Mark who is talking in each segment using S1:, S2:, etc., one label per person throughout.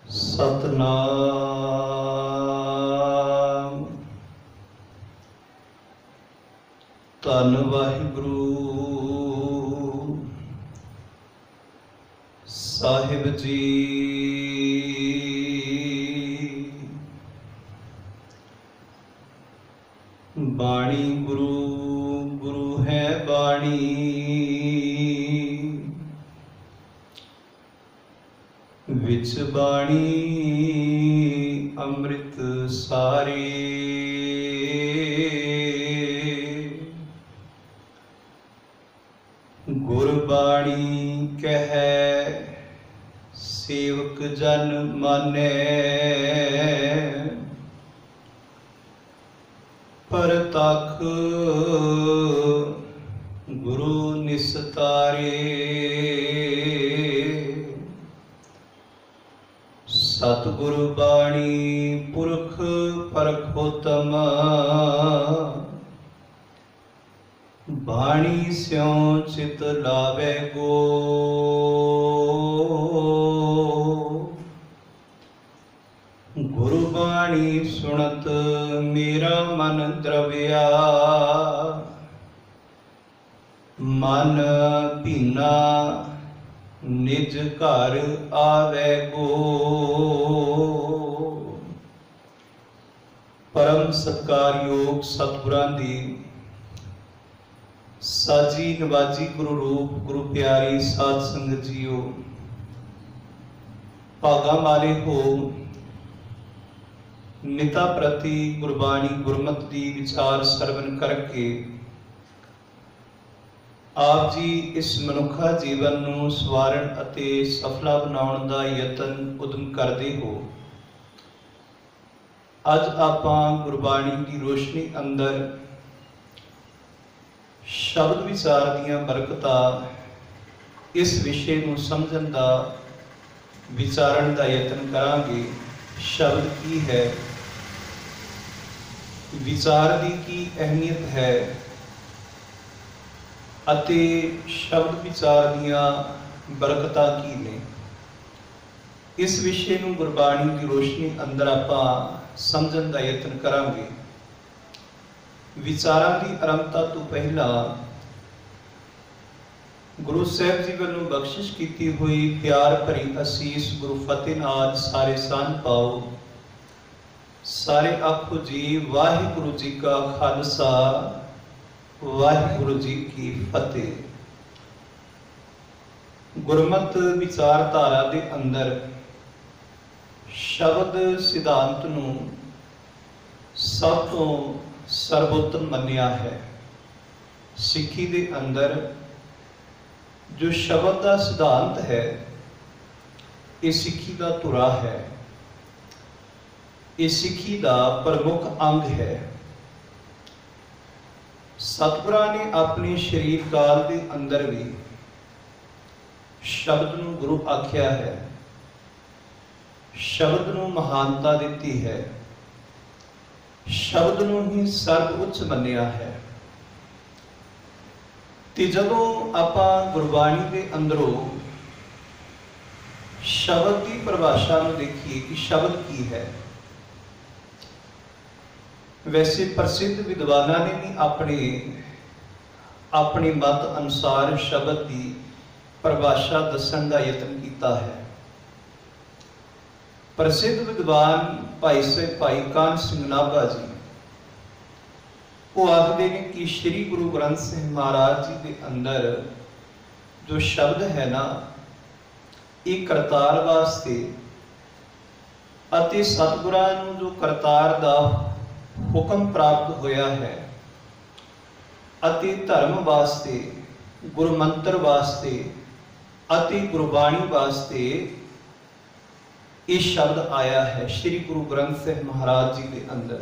S1: सतनाम। धन वाहिगुरु साहिब जी। बाणी गुरु गुरु है बाणी, विच बाणी अमृत सारी। गुरबाणी कहे सेवक जन माने, परतख गुरु निस्तारे। सतगुरु बाणी पुरख परखोतम, बाणी स्यों चित लावे गो। गुरु बाणी सुनत मेरा मन द्रव्या, मन भीना निज घर आवे गो। परम सत्कारयोग सतगुरां दी साजी नवाजी गुरु रूप गुरु प्यारी साध संगत जीओ, भागा माले हो निता प्रति गुरबाणी गुरमत दी विचार सरवण करके आप जी इस मनुखा जीवन नूं सवारण अते सफला बनाउण दा यतन उदम करदे हो। अज आपां गुरबाणी की रोशनी अंदर शब्द विचार दीआं बरकतां इस विषय नूं समझण दा विचारण दा यतन करांगे। शब्द की है, विचार दी की अहमियत है अते शब्द विचार दीआं बरकतां की ने, इस विषय नूं गुरबाणी की रोशनी अंदर आपां समझण दा यतन करांगे। विचारां दी आरंभता तो पहला गुरु साहिब जी वालों बख्शिश की हुई प्यार भरी असीस गुरु फतेह नाल सारे सन पाओ। सारे आखो जी वाहिगुरु जी का खालसा वाहिगुरु जी की फतेह। गुरमत विचारधारा दे अंदर शब्द सिद्धांत नूं सब तो सर्वोत्तम मन्निया है। सिक्खी दे अंदर जो शब्द का सिद्धांत है, ये सिक्खी का धुरा है, ये सिक्खी का प्रमुख अंग है। सतगुरां ने अपने शरीर काल के अंदर भी शब्द नूं गुरु आख्या है, शब्द नूं महानता दिती है, शब्द नूं ही सर्व उच्च मन्निया है। ते जदों आपां गुरबाणी के अंदरों शब्द की परिभाषा नूं देखिए कि शब्द की है, वैसे प्रसिद्ध विद्वानां ने भी अपने मत अनुसार शब्द की परिभाषा दस्सण का यतन किया है। प्रसिद्ध विद्वान भाई कान सिंह नाभा जी वो आखते हैं कि श्री गुरु ग्रंथ साहिब महाराज जी के अंदर जो शब्द है ना, ये करतार वास्ते अति सतगुरां नूं जो करतार दा हुक्म प्राप्त होया है, अति धर्म वास्ते गुरु मंत्र वास्ते अति गुरबाणी वास्ते ये शब्द आया है। श्री गुरु ग्रंथ साहिब महाराज जी के अंदर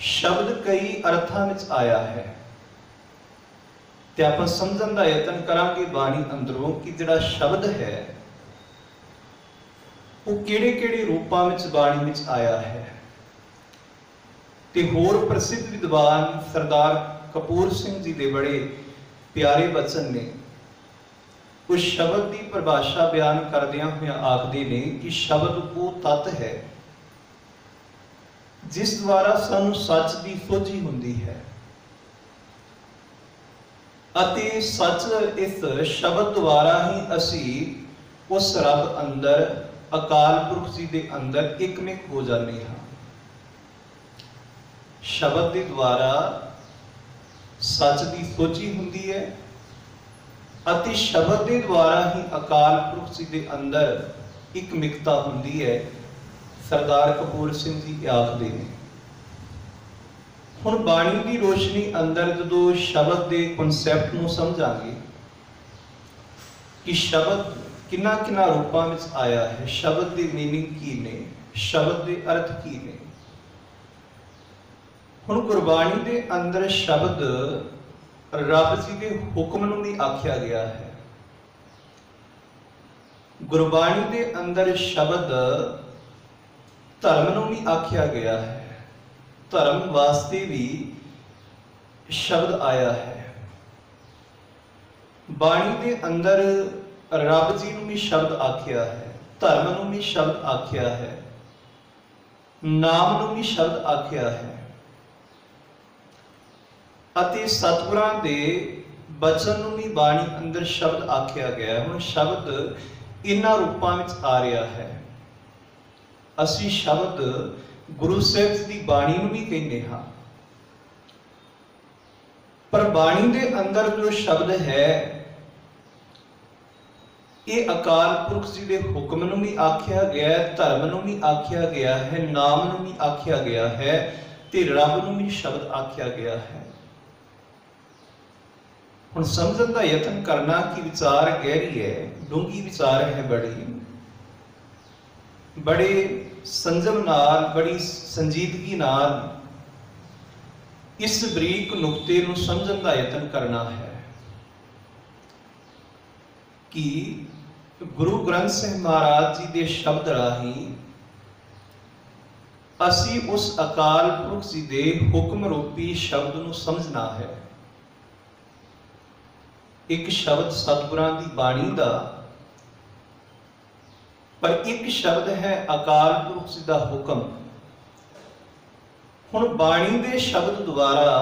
S1: शब्द कई अर्थां विच आया है। ते आपां समझण दा यतन करांगे बाणी अंदरों कि जिहड़ा शब्द है वो किहड़े-किहड़े रूपां विच बाणी विच आया है। ते होर प्रसिद्ध विद्वान सरदार कपूर सिंह जी दे बड़े प्यारे वचन ने उस शब्द की परिभाषा बयान करदियां हुए आखदे ने कि शब्द वो तत्त है जिस द्वारा सानू सच की खोजी हुंदी है अते सच इस शब्द द्वारा ही असी उस रब अंदर अकाल पुरख जी के अंदर एकमिक हो जाते हाँ। शब्द के द्वारा सच की खोजी हुंदी है अति शब्द के द्वारा ही अकाल पुरख जी के अंदर एकमिकता हुंदी है। सरदार कपूर सिंह जी आखदे ने हुण बाणी की रोशनी अंदर जो शब्द के कॉन्सैप्ट नूं समझांगे कि शब्द किन्ना किन्ना रूपां विच आया है, शब्द की मीनिंग की ने, शब्द के अर्थ की ने। हुण गुरबाणी के अंदर शब्द रब जी के हुक्म नूं भी आख्या गया है। गुरबाणी के अंदर शब्द धर्म नूं भी आख्या गया है, धर्म वास्ते भी शब्द आया है। बाणी के अंदर रब जी नूं भी शब्द आख्या है, धर्म नूं भी शब्द आख्या है, नाम नूं भी शब्द आख्या है अते सतगुरां दे बचन नूं भी बाणी अंदर शब्द आख्या गया है। हुण शब्द इन्हां रूपां विच आ रहा है। असी शब्द गुरु साहिब की बाणी नूं भी कहने हाँ, पर बाणी के अंदर जो शब्द है ये अकाल पुरख जी के हुक्म नूं भी आख्या गया है, धर्म नूं भी आख्या गया है, नाम नूं भी आख्या गया है ते रब नूं भी शब्द आख्या गया है। हुण समझण का यतन करना कि विचार गहरी है, डूंगी विचार है, बड़े संजम नाल, बड़ी संजीदगी नाल इस बरीक नुकते नूं समझण का यतन करना है कि गुरु ग्रंथ साहिब महाराज जी के शब्द राही असी उस अकाल पुरख जी के हुक्म रूपी शब्द नूं समझना है। एक शब्द सतगुरां दी बाणी दा, पर एक शब्द है अकाल पुरख जी दा हुक्म। हुण बाणी दे शब्द द्वारा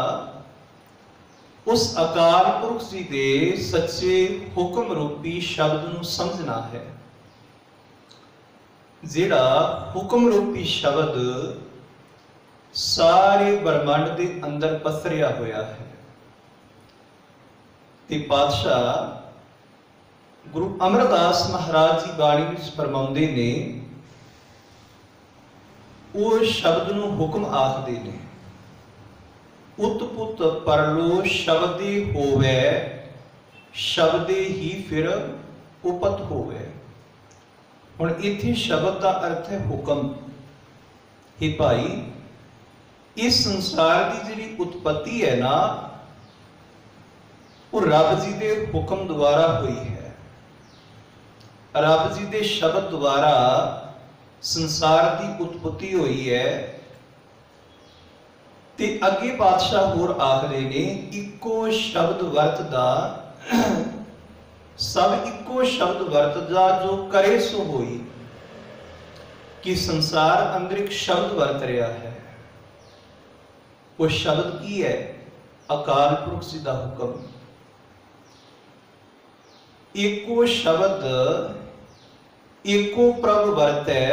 S1: उस अकाल पुरख जी दे सच्चे हुक्म रूपी शब्द नूं समझना है। जिहड़ा हुक्म रूपी शब्द सारे ब्रह्मांड दे अंदर पसरिया होया है ते पातशाह गुरु अमरदास महाराज जी बाणी विच फरमाउंदे ने वो शब्द नूं हुक्म आखदे ने। उत्पुत परलो शब्दे होवे, शब्दे ही फिर उपत होवे। हुण इत्थे शब्द का अर्थ है हुक्म। हे भाई, इस संसार की जिहड़ी उत्पत्ति है ना वो रब जी के हुक्म द्वारा हुई है। रब जी के शब्द द्वारा संसार की उत्पत्ति हुई है। ते अगे पातशाह होर आखदे ने इको शब्द वरतदा सब इको शब्द वरतदा जो करे सो होई। कि संसार अंदर एक शब्द वरत रहा है, वो शब्द की है? अकाल पुरख जी दा हुक्म। एको शब्द एको प्रभ वरतै,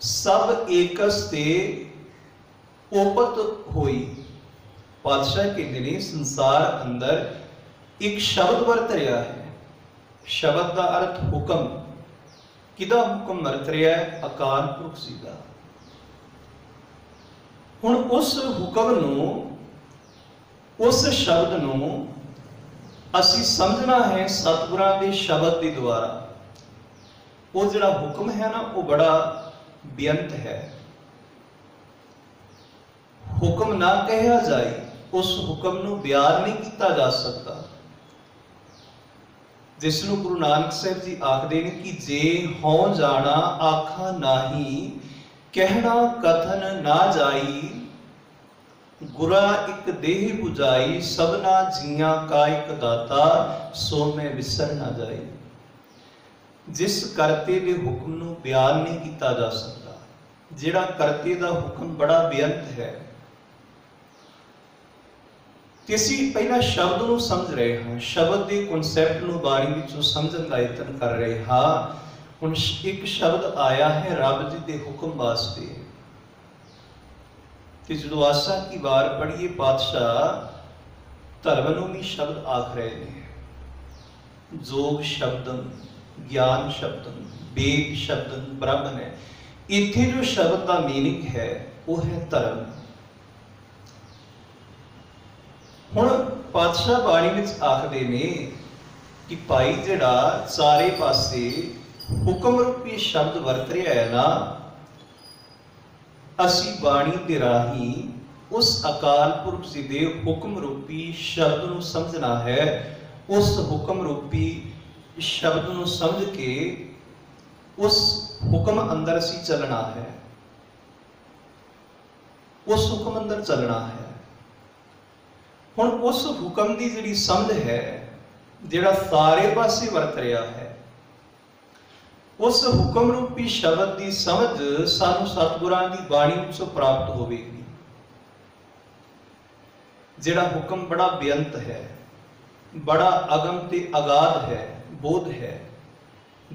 S1: सब एकस ते ओपत होई। पातशाह कहते ने संसार अंदर एक शब्द वरत रहा है। शब्द का अर्थ हुक्म। किदा हुक्म वरत रहा है? अकाल पुरख जी दा। हुण उस हुक्म नूं, उस शब्द नूं असी समझना है सतगुरां दे शब्द के द्वारा। वो जिहड़ा हुक्म है ना वो बड़ा बेअंत है। हुक्म ना कहा जाए, उस हुक्म नूं बयान नहीं किया जा सकता। जिसनूं गुरु नानक साहिब जी आखदे ने कि जे हों जाना आखा नाही, कहना कथन ना जाई, गुरा एक देह बुझाई, सबना जियां का एक दाता, सो मैं विसर ना जाई। जिस करते दे हुक्म नूं बयान नहीं किया जा सकता, जिहड़ा करते दा हुक्म बड़ा बेअंत है। कि असीं पहला शब्द नूं समझ रहे हाँ, शब्द के कॉन्सैप्ट नूं बाणी विचों समझण दा यतन कर रहे हाँ। हुण एक शब्द आया है रब जी के हुक्म वास्ते। कि जो आशा की वार पढ़िए पातशाह धर्म नूं भी शब्द आख रहे हैं। जोग शब्दन, ज्ञान शब्दन, वेद शब्दन, ब्रह्मन है। इत्थे जो शब्द का मीनिंग है वो है धर्म। हुण पातशाह बाणी विच आखदे ने कि भाई जिहड़ा चारे पासे हुक्म रूपी शब्द वरत रहा है ना, असी बाणी के राही उस अकाल पुरख जी दे हुक्म रूपी शब्द नूं समझना है। उस हुक्म रूपी शब्द नूं समझ के उस हुक्म अंदर असी चलना है, उस हुक्म अंदर चलना है। हुण उस हुक्म की जिहड़ी समझ है, जिहड़ा सारे पासे वरत रहा है, उस हुक्म रूपी शब्द की समझ सानू सतगुरां की बाणी विचों प्राप्त होवेगी। जिहड़ा हुक्म बड़ा बेअंत है, बड़ा अगम ते अगाध है, बोध है।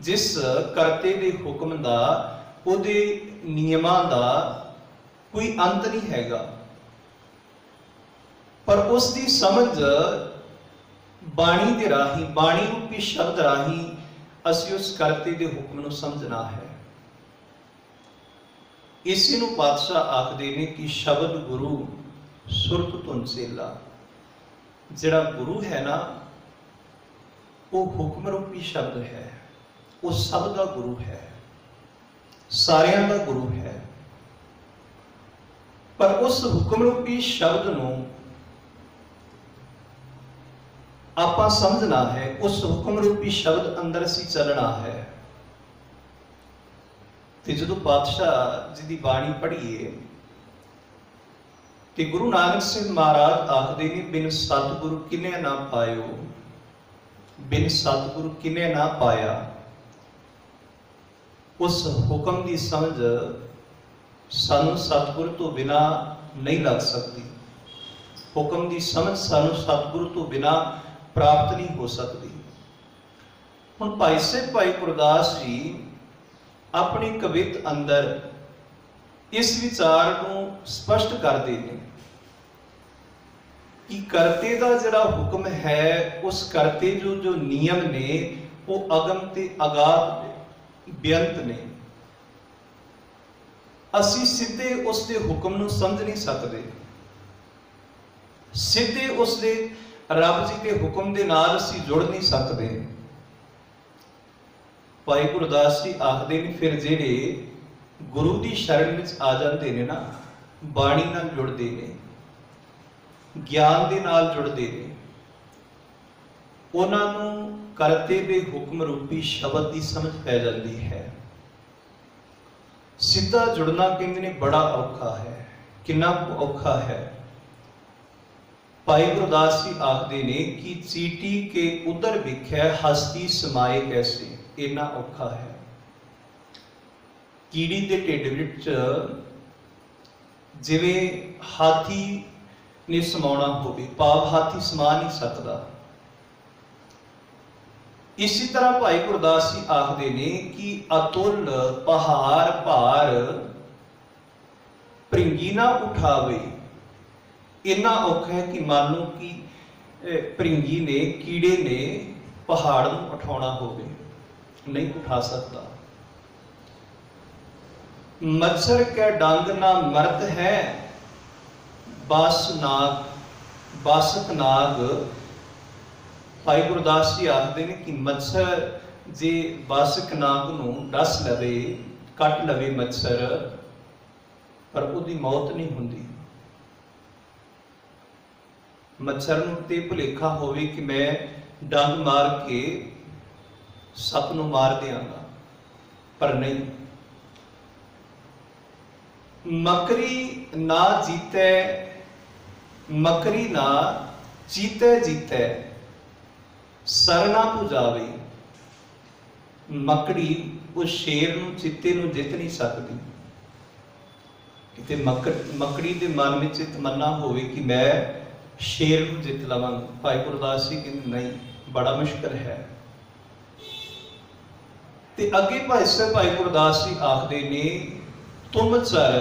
S1: जिस करते दे हुक्म दा, उहदे नियमां दा कोई अंत नहीं हैगा, पर उसकी समझ बाणी दे राही, बाणी रूपी शब्द राही असी उस करते दे हुक्म नूं समझना है। इसी नूं पातशाह आखदे ने कि शब्द गुरु सुरत धुन सेला। जिहड़ा गुरु है ना, वो हुक्म रूपी शब्द है, वो सब दा गुरु है, सारियां दा गुरु है। पर उस हुक्म रूपी शब्द नूं आपां समझना है, उस हुक्म रूपी शब्द अंदर असी चलना है। तो जो पातशाह जी की बाणी पढ़िए तो गुरु नानक सिंह महाराज आखदे ने, बिन सतगुरु किने ना पायो, बिन सतगुरु किने ना पाया। उस हुक्म की समझ सानू सतगुरु तो बिना नहीं लग सकती। हुक्म की समझ सानू सतगुरु तो बिना प्राप्त नहीं हो सकती। हुण भाई साहब भाई गुरदास जी अपनी कवित अंदर इस विचार को स्पष्ट करते हैं कि करते का जिहड़ा हुक्म है, उस करते जो नियम ने वो अगम ते अगाध बेअंत ने। असी सीधे उसके हुक्म नूं समझ नहीं सकते, सीधे उसके रब जी के हुक्म के नाल असी जुड़ नहीं सकते। भाई गुरदास जी आखदे ने, फिर जिहड़े गुरु की शरण में आ जाते हैं ना, बाणी नाल जुड़ते हैं, ज्ञान के नाल जुड़ते हैं, उन्हां नूं करते दे हुक्म रूपी शब्द की समझ पै जाती है। सीधा जुड़ना कहते ने बड़ा औखा है। कितना औखा है? भाई गुरदास जी आखदे ने कि चीटी के उधर विख्या हस्ती समाए कैसे, इन्ना औखा है। कीड़ी के ढिड विच जिवें हाथी ने समाना होवे, भाव हाथी समा नहीं सकता। इसी तरह भाई गुरदास जी आखदे ने कि अतुल पहाड़ भार भृंगी ना उठावे। इन्ना औखा है कि मान लो कि भृंगी ने, कीड़े ने पहाड़ नूं उठाउणा होवे, नहीं उठा सकता। मच्छर के डंग ना मर्द है, बासक नाग। भाई गुरदास जी आखते हैं कि मच्छर जे बासक नाग नूं डस लवे, कट लवे मच्छर, पर उसकी मौत नहीं हुंदी। मच्छर नूं ते भुलेखा होवे कि मैं डंग मार के सप नूं मार देंगा, पर नहीं। मकरी ना जीते मकरी ना जीते जीते सरना पुजावे। मकड़ी उस शेर नूं चीते नूं जित नहीं सकती। किते मकड़ी के मन में तमन्ना होवे कि मैं शेर नूं जित लवांगी। भाई गुरदास जी कहते नहीं, बड़ा मुश्किल है। ते अगे भाई गुरदास जी आखदे ने, तुम चर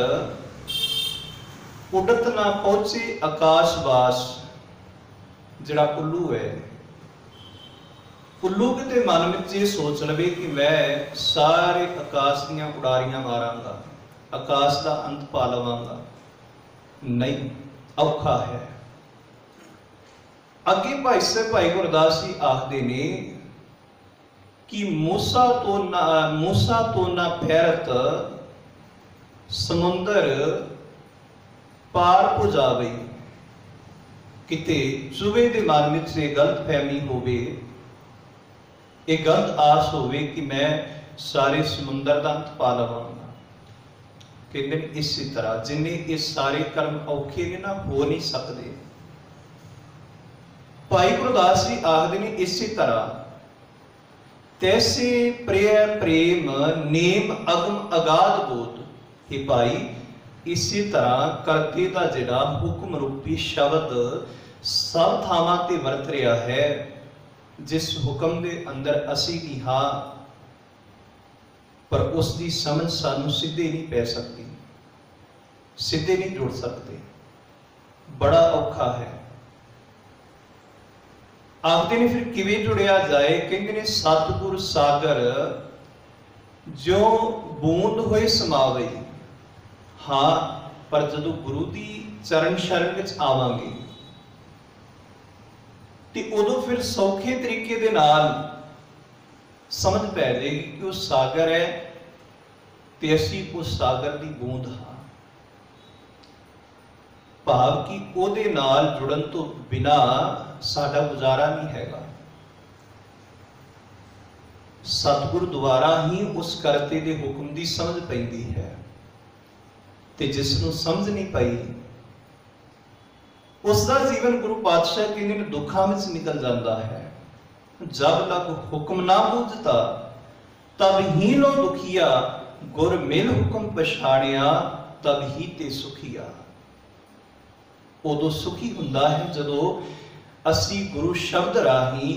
S1: उड़त ना पहुंचे आकाशवास। जिहड़ा उल्लू है, उल्लू किते मन में ये सोच लवे कि मैं सारे आकाश दीयां उड़ारियां मारांगा, आकाश का अंत पा लवांगा। नहीं, औखा है। अगे भाई गुरदास जी आखदे ने कि मूसा तो ना फैरत समुंदर पार पुजावे। किते चुवे दे मन में से गलत फहमी होवे, एक गलत आस होवे कि मैं सारे समुंदर का अंत पा लवांगा। कहते इसी तरह जिन्हें ये सारे कर्म औखे ने ना हो नहीं सकते। भाई गुरदास जी आखदे ने इसी तरह तैसे प्रिय प्रेम नेम अगम अगाध बोध। हे भाई, इसी तरह करते का जिहड़ा हुक्म रूपी शब्द सब थावां ते वरत रहा है, जिस हुक्म के अंदर असी भी हाँ, पर उसकी समझ सानू सीधे नहीं पै सकती, सीधे नहीं जुड़ सकते, बड़ा औखा है। आखते ने फिर किवें जुड़िया जाए। कहते ने सतगुर सागर जो बूंद होए समावे। हाँ, पर जदों गुरु की चरण शरण विच आवांगे ते उदों फिर सौखे तरीके दे नाल समझ पै जाएगी कि वह सागर है ते असीं उस सागर की बूंद हाँ। भाव कि उहदे नाल जुड़न तो बिना साडा गुजारा नहीं हैगा। सतगुर द्वारा ही उस करते दे हुक्म की समझ पैंदी है, ते जिसनों समझ नहीं पाई उसका जीवन गुरु पातशाह कहते हैं दुखों में निकल जाता है। जब तक हुक्म ना बूझता तब ही लो दुखिया, गुर मिल हुक्म पछाड़िया तब ही ते सुखिया। उदों सुखी हुंदा है जदों असी गुरु शब्द राही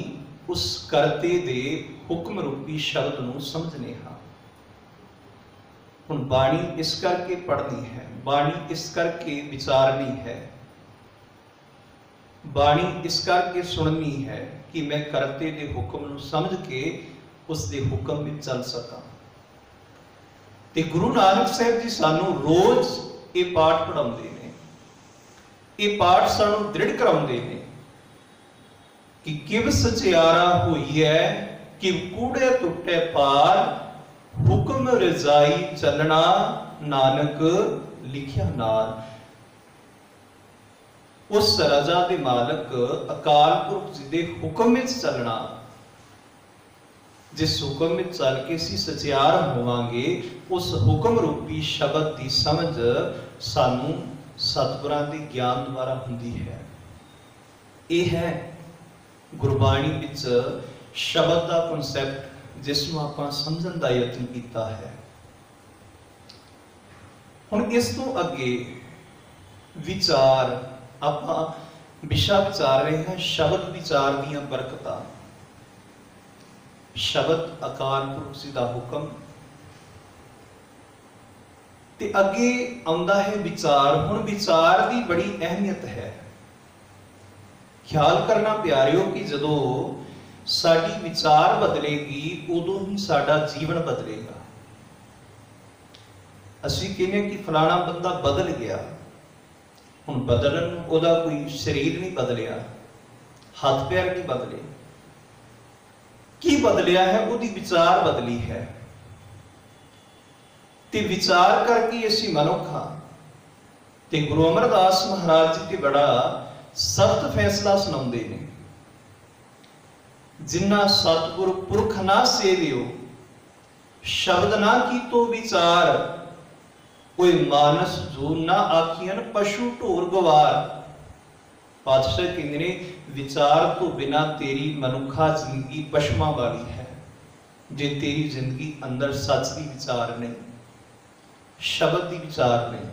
S1: उस करते दे हुक्म रूपी शब्द नूं समझने हाँ। हुण बाणी इस करके पढ़नी है, बाणी इस करके विचारनी है, बाणी इस करके सुननी है कि मैं करते दे हुक्म नूं समझ के उस दे हुक्म में चल सका। ते गुरु नानक साहब जी सानू रोज ये पाठ पढ़ाउंदे ने, ये पाठ सानू दृढ़ कराउंदे ने कि किव सचियारा हुई है कि कूड़े टुटे पार, हुक्म रजाई चलना नानक लिखिया नाल। उस रजा दे मालक अकाल पुरख जी दे हुक्म में चलना, जिस हुक्म में चल के असीं सचियार होवांगे, उस हुक्म रूपी शब्द की समझ सानू सतगुरां दे ज्ञान द्वारा हुंदी है। यह है गुरबाणी विच शब्द का कॉन्सैप्ट जिसनूं आपां समझण दा यतन कीता है। हुण इस तो अगे विचार आपां विशा विचार रहे हैं शब्द विचार दीयां बरकतां। शब्द अकाल पुरख जी दा हुक्म ते अगे आउंदा है विचार। हुण विचार की बड़ी अहमियत है। ख्याल करना प्यारिओ कि जदों साडी विचार बदलेगी उदों ही साडा जीवन बदलेगा। असीं कहने कि फलाना बंदा बदल गया, हुण बदलन उहदा कोई शरीर नहीं बदलिया, हाथ पैर नहीं बदले, की बदलिया है? उहदी विचार बदली है। ते विचार करके असीं मनुख हां। ते गुरु अमरदास महाराज जी ते बड़ा सख्त फैसला सुनाउंदे ने, जिन्ना सतगुरु पुरख ना सेवियो, शब्द ना कीतो विचार, कोई मानस जो ना आखियन पशु ढोर गवार। पातशाह कहते ने विचार तो बिना तेरी मनुखा जिंदगी पशमा वाली है। जे तेरी जिंदगी अंदर सच की विचार नहीं, शब्द की विचार नहीं,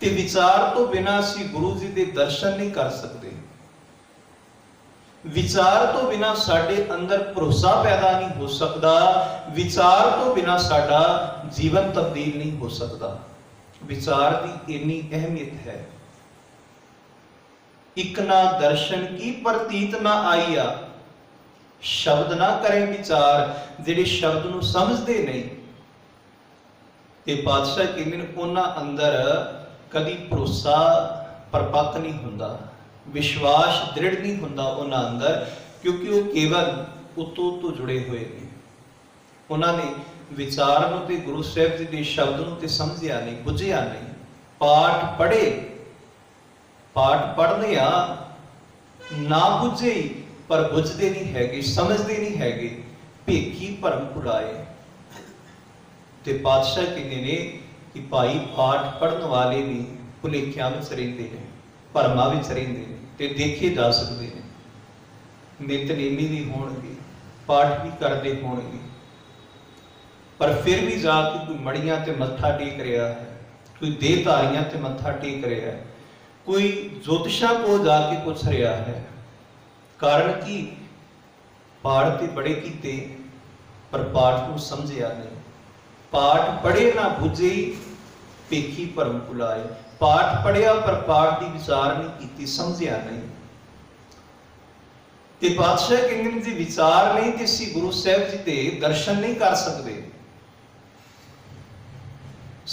S1: ते विचार तो बिना असीं गुरु जी के दर्शन नहीं कर सकते। विचार तो बिना साडे अंदर भरोसा पैदा नहीं हो सकता। विचार तो बिना साडा जीवन तब्दील नहीं हो सकता। विचार की इन्नी अहमियत है। इक ना दर्शन की प्रतीत ना आईया, शब्द ना करें विचार, जिहड़े शब्द नूं समझदे नहीं। ते पातशाह कहंदे ने उन्हां अंदर कदी भरोसा परपक्क नहीं हुंदा, विश्वास दृढ़ नहीं हुंदा उन्हां अंदर, क्योंकि वो केवल उतों तो जुड़े हुए हैं। उन्होंने विचार नूं ते गुरु साहिब जी के शब्द नूं ते समझिया नहीं, बुझिया नहीं। पाठ पढ़े, पाठ पढ़ने ना बुझे पर बुझते नहीं हैगे, समझते नहीं हैगे, भेखी भरम भुलाए। ते पातशाह कहते ने कि भाई पाठ पढ़ने वाले भी भुलेखियां विच रहिंदे ने, भरमां विच रहिंदे ने, ते देखे जा सकते हैं। नितनेमी भी होणगे, पाठ भी करते होणगे, पर फिर भी जाके कोई मड़ियां ते मत्था टेक रहा है, कोई देहधारियां ते मत्था टेक रहा है, कोई ज्योतिषा को जाके पूछ रहा है। कारण कि पाठ ते बड़े कीते पर पाठ को समझिया नहीं। पाठ पढ़े ना बुझे, भेखी भरम भुलाए। पाठ पढ़िया पर पाठ की विचार नहीं कीती, समझिया नहीं। ते पातशाह कहंदे ने जे विचार नहीं ते असीं गुरु साहिब जी दे दर्शन नहीं कर सकते।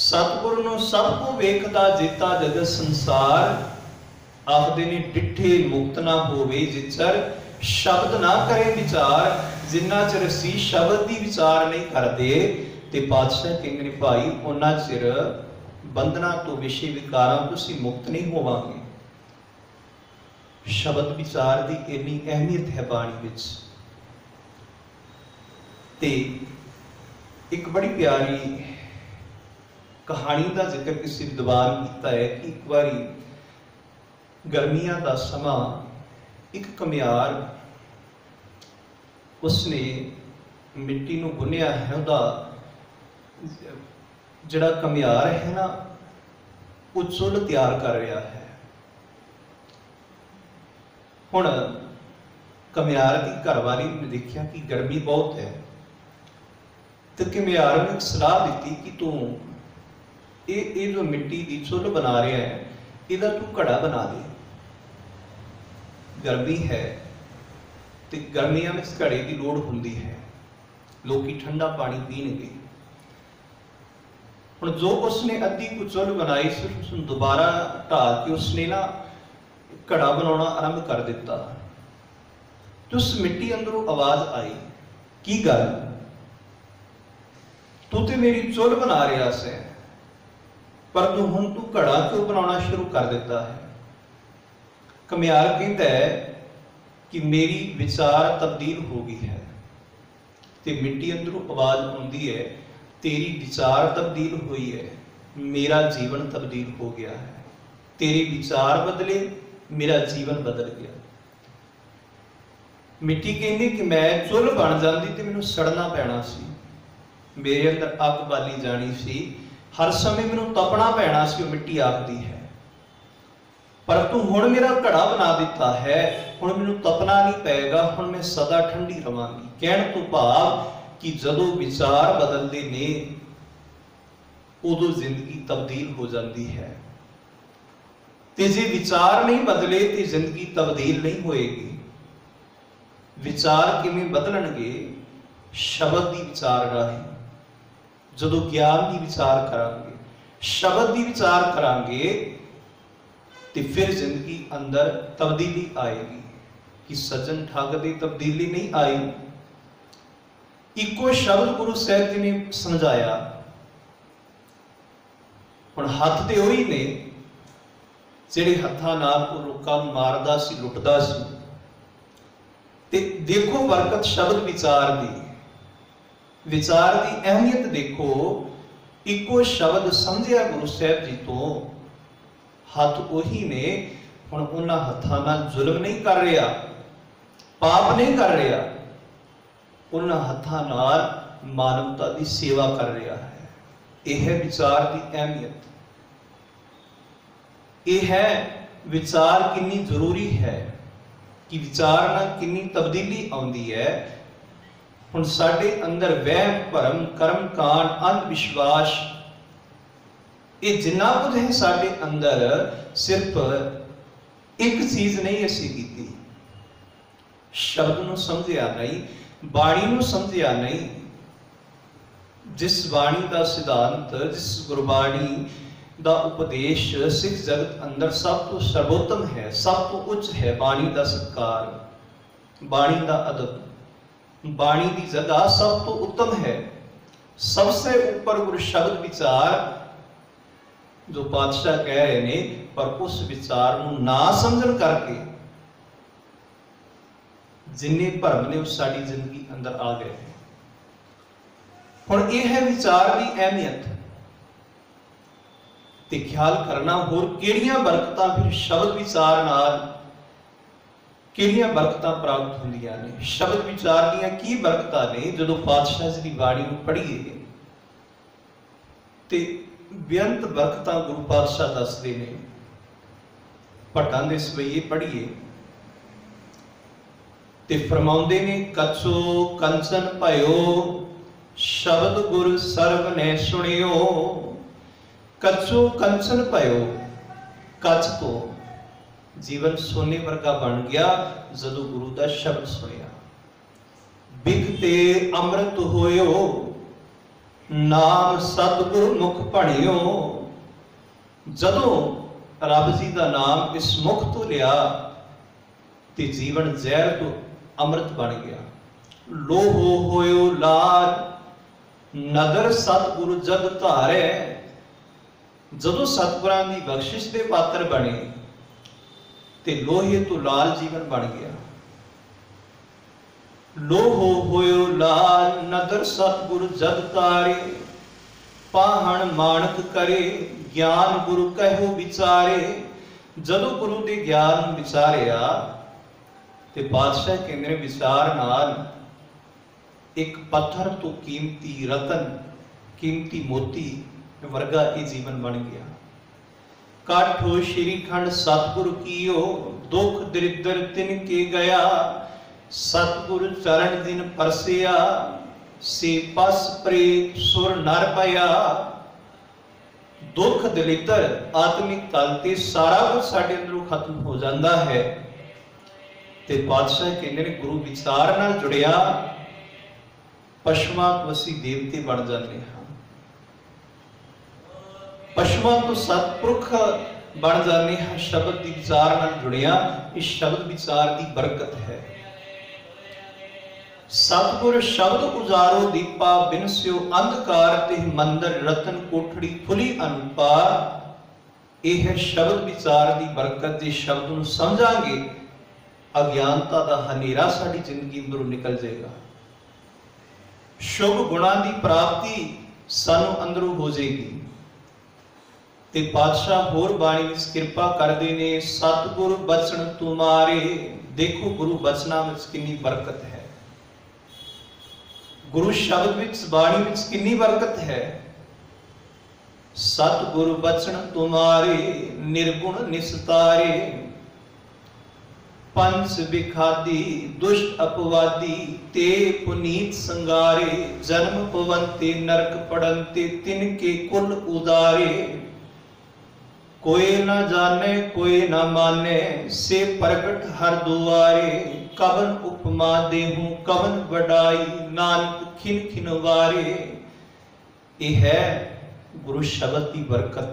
S1: सतगुरु नूं सब को वेखदा जेता जगत संसार, आखदे ने डिठे मुक्त ना होवे जिचर शब्द ना करे विचार। जिन्ना चिर असीं शब्द की विचार नहीं करते ते पातशाह कहंदे ने भाई उन्ना चिर बंधना तो विषय विकारां तो असीं मुक्त नहीं होवांगे। शब्द विचार की इन्नी अहमियत है बाणी विच। ते एक बड़ी प्यारी कहानी का जिक्र किसी विद्वान किया है कि एक बारी गर्मियां का समा, एक कमियार उसने मिट्टी नूं गुन्निया है। उहदा जिहड़ा कमियार है ना, वो चुल्ह तैयार कर रहा है। हुण कमियार की घरवाली ने देखा कि गर्मी बहुत है, तो कमियार ने एक सलाह दी कि तू ये जो मिट्टी की चुल्ह बना रहा है, इहदा तू घड़ा बना दे। गर्मी है तो गर्मियों में घड़े की लोड़ होंदी है, लोग ठंडा पानी पीणगे। हुण जो उसने अद्धी को चुल्ह बनाई सी, उसने दोबारा ढाल के उसने ना घड़ा बनाना आरंभ कर दिता। तो उस मिट्टी अंदरों आवाज आई, की गल तू तो मेरी चुल्ह बना रहा से, पर तू हुण तू घड़ा क्यों बनाना शुरू कर दिता है। कमियार कहता है कि मेरी विचार तब्दील हो गई है। तो मिट्टी अंदरों आवाज आती है, तेरी विचार तब्दील हुई है, मेरा जीवन तब्दील हो गया है। तेरे विचार बदले, मेरा जीवन बदल गया। मिट्टी कहती कि मैं चुल्ह बन जाती तो मैनूं सड़ना पैना सी, मेरे अंदर अग बाली जानी सी, हर समय मैनूं तपना पैना सी। मिट्टी आखदी है पर तू हुण मेरा घड़ा बना दिता है, हुण मैनूं तपना नहीं पेगा, हुण मैं सदा ठंडी रवांगी। कहण तो भाव कि जदों विचार बदलते ने उदों जिंदगी तब्दील हो जाती है। ते जे विचार नहीं बदले तो जिंदगी तब्दील नहीं होएगी। विचार किवें बदलणगे? शब्द की विचार राही। जदों ज्ञान की विचार करांगे, शब्द की विचार करांगे, तो फिर जिंदगी अंदर तब्दीली आएगी। कि सज्जन ठग दी तब्दीली नहीं आई। इको शब्द गुरु साहिब जी ने समझाया। हुण हथ ते उही ने जिहड़े हत्थां नाल लोकां नूं मारदा सी, लुटदा सी। ते देखो बरकत शब्द विचार दी, विचार की अहमियत देखो। इको शब्द समझिया गुरु साहिब जी तो, हथ उही ने ਹੁਣ ਉਹਨਾਂ ਹੱਥਾਂ ਨਾਲ ਜ਼ੁਲਮ ਨਹੀਂ ਕਰ ਰਿਹਾ, ਪਾਪ ਨਹੀਂ ਕਰ ਰਿਹਾ, ਉਹਨਾਂ ਹੱਥਾਂ ਨਾਲ ਮਾਨਵਤਾ ਦੀ ਸੇਵਾ ਕਰ ਰਿਹਾ ਹੈ। ਇਹ ਹੈ ਵਿਚਾਰ ਦੀ ਅਹਿਮੀਅਤ। ਇਹ ਹੈ ਵਿਚਾਰ ਕਿੰਨੀ ਜ਼ਰੂਰੀ ਹੈ ਕਿ ਵਿਚਾਰ ਨਾਲ ਕਿੰਨੀ ਤਬਦੀਲੀ ਆਉਂਦੀ ਹੈ। ਹੁਣ ਸਾਡੇ ਅੰਦਰ ਵਹਿਮ ਭਰਮ, ਕਰਮ ਕਾਂਡ, ਅੰਧ ਵਿਸ਼ਵਾਸ, ਇਹ ਜਿੰਨਾ ਕੁਝ ਹੈ ਸਾਡੇ ਅੰਦਰ, ਸਿਰਫ ਇੱਕ ਚੀਜ਼ ਨਹੀਂ ਅਸੀਂ ਕੀਤੀ, ਸ਼ਬਦ ਨੂੰ ਸਮਝਿਆ ਨਹੀਂ, ਬਾਣੀ ਨੂੰ ਸਮਝਿਆ ਨਹੀਂ। ਜਿਸ ਬਾਣੀ ਦਾ ਸਿਧਾਂਤ, ਜਿਸ ਗੁਰਬਾਣੀ ਦਾ ਉਪਦੇਸ਼ ਸਿੱਖ ਜਗਤ ਅੰਦਰ ਸਭ ਤੋਂ ਸਰਵੋਤਮ ਹੈ, ਸਭ ਤੋਂ ਉੱਚ ਹੈ, ਬਾਣੀ ਦਾ ਸਤਿਕਾਰ, ਬਾਣੀ ਦਾ ਅਦਬ, ਬਾਣੀ ਦੀ ਜਗ੍ਹਾ ਸਭ ਤੋਂ ਉੱਤਮ ਹੈ। सबसे ऊपर गुरु शब्द विचार जो पातशाह कह रहे ने, पर उस विचार नूं ना समझण करके जिन्ने भरम ने उस साडी जिंदगी अंदर आ गए हैं। हुण यह है विचार की अहमियत ते ख्याल करना। होर किहड़ियां बरकतां फिर शब्द विचार नाल किहड़ियां बरकतां प्राप्त होंदियां ने, शब्द विचार दीयां की बरकतां ने। जदों पातशाह जी दी बाणी नूं पढ़ीए ते बेअंत बरकतां गुरु पातशाह दसदे ने। भट्टां दे सवैये पढ़ीए ते फरमाउंदे ने, कछो कंचन भयो शब्द गुर सर्व ने सुनियो। कछो कंचन भयो, कछ तो जीवन सोने वर्गा बन गया जदों गुरु का शब्द सुनिया। बिकते अमृत होयो नाम सतगुरु मुख भणियो। जदों रब जी का नाम इस मुख तो लिया ते जीवन जहर तो अमृत बन गया। लोहो होयो लाल नगर सतगुरु जग धारे। जदों सतगुरां दी बख्शिश दे पात्र बने ते लोहे तो लाल जीवन बन गया। लोहो होयो लाल नगर सतगुरु जग तारे। पाहण माणक करे ज्ञान गुरु कहो विचारे। जदों गुरु दे ज्ञान विचारिया ते पातशाह कहंदे विचार नाल एक पत्थर तो कीमती रतन, कीमती मोती वर्गा ये जीवन बन गया। काठो श्रीखंड सतगुरु कीयो दुख दरिद्र तिनके गया। सतगुरु चरण दिन परसिया से पस प्रेत सुर नर पया। दुख दलिद्र आत्मिक तल ते सारा कुछ साडे अंदरों खत्म हो जाता है। ते पातशाह कहंदे ने गुरु विचार नाल जुड़िया पशुआं तो असीं देवते बन जाते हैं, पशुआं तो सतपुरख बन जाते हैं। शब्द की विचार नाल जुड़िया इस शब्द विचार की बरकत है। सतगुर शब्द उजारो दीपा बिनस्यो अंधकार ते मंदिर रतन कोठड़ी खुली अनुपा। यह है शब्द विचार की बरकत। जे शब्द नूं समझांगे अज्ञानता का हनेरा साडी जिंदगी अंदरों निकल जाएगा। शुभ गुणां की प्राप्ति सानू अंदरों हो जाएगी। ते पातशाह होर बाणी विच किरपा करदे ने, सतगुरु बचन तुम्हारे। देखो गुरु बचना विच कितनी बरकत है, गुरु शब्द विच बाणी विच कितनी बरकत है। सतगुरु बचन तुम्हारे निर्गुण निस्तारे। पंच विखादी दुष्ट अपवादी ते पुनीत संगारे। जन्म पवंते नरक पड़ंते तिनके कुल उदारे। कोई न जाने कोई न माने से प्रगट हर दुआरे। कवन उपमा देहूं कवन बड़ाई नानक खिन खिन वारे। यह है गुरु शब्द की बरकत।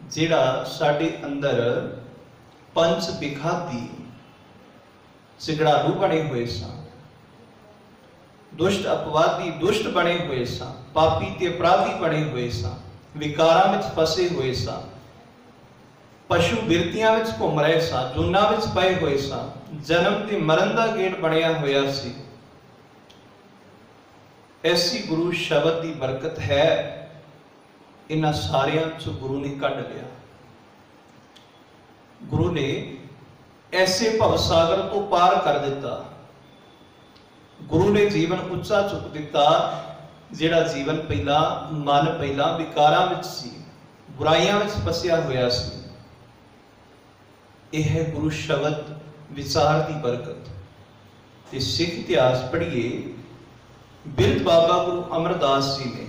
S1: जिहड़ा साडे अंदर पंच विखादी सिगड़ालू बने हुए सा, दुष्ट अपवादी दुष्ट बने हुए सा, पापी ते अपराधी बने हुए सा, विकारां विच फसे हुए सा, पशु बिरतियां विच घूम रहे सा, जूना विच पए हुए सा, जन्म ते मरण दा गेट बनिया होया सी। ऐसी गुरु शब्द की बरकत है। इन्हां सारियां चों गुरु ने कढ लिया। गुरु ने ऐसे भवसागर तो पार कर दिता। गुरु ने जीवन उच्चा चुक दिता। जिहड़ा जीवन पहला मन पहला विकारां विच सी, बुराइयां विच फसिया होया सी, यह है गुरु शब्द विचार की बरकत। ते सिख इतिहास पढ़िए, बिरध बाबा गुरु अमरदास जी ने,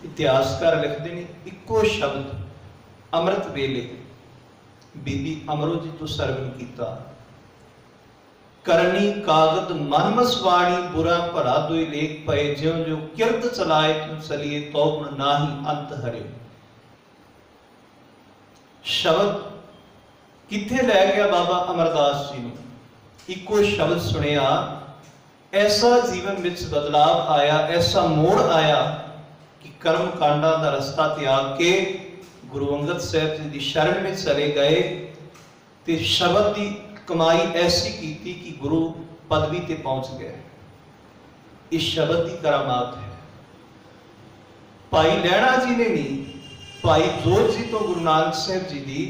S1: इतिहासकार लिखते हैं, इको शब्द अमृत वेले बीबी अमरो जी तो सरवण किया। करनी कागद मनमस वाणी बुरा भला दुई लेख पए, ज्यों जो किरत चलाए तुम चलिए तो गुण नाही अंत हरे। शब्द किथे लै गया बाबा अमरदास जी ने? इको शब्द सुनिया, ऐसा जीवन विच बदलाव आया, ऐसा मोड़ आया कि कर्म कांडा का रस्ता त्याग के गुरु अंगद साहब जी की शरण में चले गए। ते शब्द की कमाई ऐसी की कि गुरु पदवी ते पहुंच गए। इस शब्द की करामात है। भाई लैणा जी ने नहीं, भाई जोत जी तो गुरु नानक साहब जी की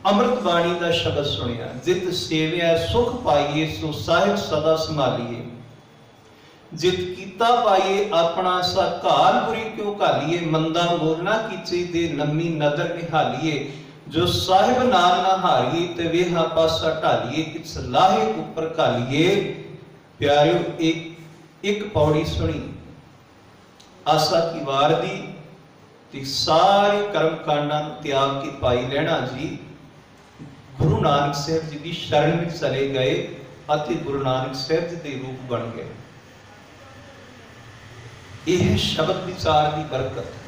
S1: अमृत बाणी का शब्द सुनिया। जित सेविया सुख पाइए, सो साहिब सदा संभालिए। जित कीता पाइए अपना सा घाल बुरी क्यों घालिए। मंदा बोलना कीचे दे नमी नदर निहालिए। जो साहिब नाल ना हारिए, ते वेहा पासा ढालिए। किस लाहे उपर घालिए। प्यारियो, एक पौड़ी सुनी आसा की वार दी, ते सारे कर्म कांडां त्याग के भाई लैणा जी गुरु नानक साहब जी की शरण में चले गए और गुरु नानक साहब जी के रूप बन गए। यह शब्द विचार की बरकत।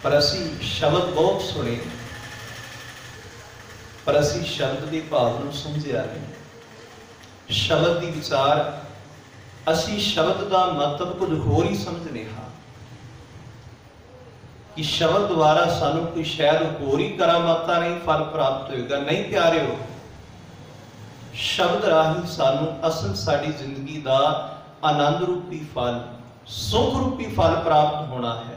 S1: पर असी शब्द बहुत सुने, पर असी शब्द के भाव नूं समझिया नहीं। शब्द की विचार, असी शब्द का मतलब कुछ होर ही समझने हाँ कि शब्द द्वारा सानू कोई शायद होर ही करामाता नहीं फल प्राप्त होएगा। नहीं प्यारिओ, शब्द राही सानू असल साडी जिंदगी का आनंद रूपी फल, सुख रूपी फल प्राप्त होना है।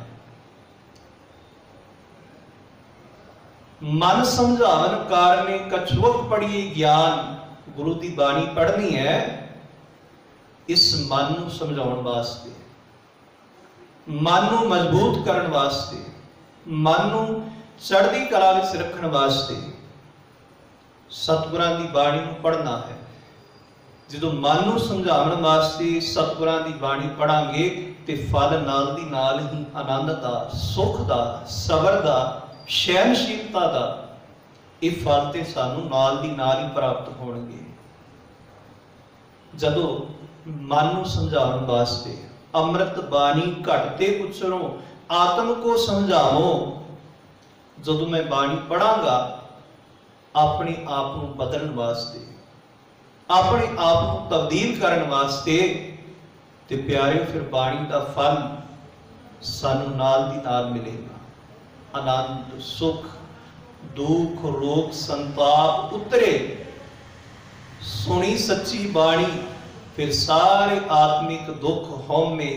S1: मन समझावन कारणे कछुक पढ़िए ज्ञान। गुरु की बाणी पढ़नी है इस मन को समझाउण वास्ते, मन को मजबूत करने वास्ते, मन को चढ़दी कला विच रखण वास्ते सतगुरां की बाणी को पढ़ना है। जो मन को समझाउण वास्ते सतगुरां की बाणी पढ़ांगे तो फल नाल दी नाल ही आनंद का, सुख का, सबर का, सहनशीलता का ये फल तो सानू नाल दी नाल ही प्राप्त होणगे। जदों मन को समझाउण वास्ते अमृत बाणी घटते उचरो आत्म को समझावो। जदों मैं बाणी पढ़ांगा अपने आप को बदलने वास्ते, अपने आप को तब्दील करने वास्ते, ते प्यारे फिर बाणी का फल सानू नाल दी नाल मिलेगा। आनंद, सुख, दुख, रोग, संताप उतरे। सुनी सच्ची बाणी फिर सारे आत्मिक दुख हौमे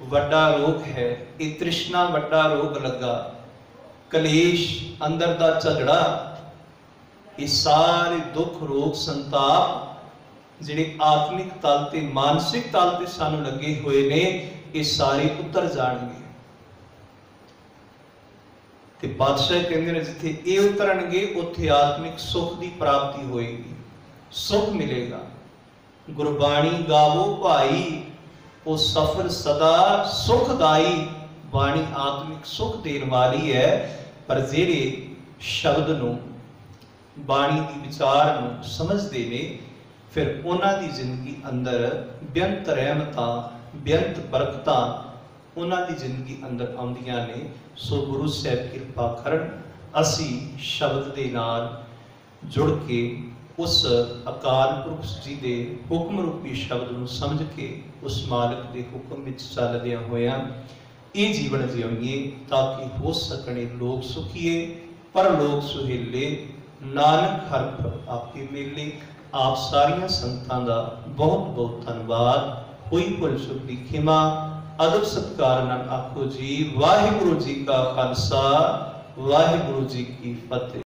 S1: वड्डा रोग है। ये तृष्णा वड्डा रोग लगा, कलेश अंदर दा झगड़ा, ये सारे दुख रोग संताप जिहड़े आत्मिक तल ते मानसिक तल ते सानू लगे हुए ने, ये सारे उतर जाणगे। ते बादशाह कहंदे ने जिथे ये उतरनगे उत्थे आत्मिक सुख की प्राप्ति होएगी, सुख मिलेगा। गुरबाणी गावो भाई, वो सफर सदा सुखदाई। बाणी आत्मिक सुख देने वाली है, पर जेड़े शब्द नूं, बाणी की विचार नूं समझदे ने, फिर उन्हां दी जिंदगी अंदर बेअंत रहमतां, बेअंत बरकतां उन्हां दी जिंदगी अंदर आउंदियां ने। सो गुरु साहब किरपा करन, असी शब्द दे नाल जुड़ के उस अकाल पुरख जी के हुक्म रूपी शब्द को समझ के उस मालिक के हुक्म में चलदिया होया ये जीवन जिउंगे, ताकि हो सकने लोग सुखिए पर लोग सुहेले। नानक हर प्रभ आपके मेले। आप सारिया संगतां दा बहुत बहुत धन्यवाद। हुई भुल चुक दी खिमा। अदब सत्कार नाल आखो जी वाहिगुरु जी का खालसा, वाहिगुरु जी की फतेह।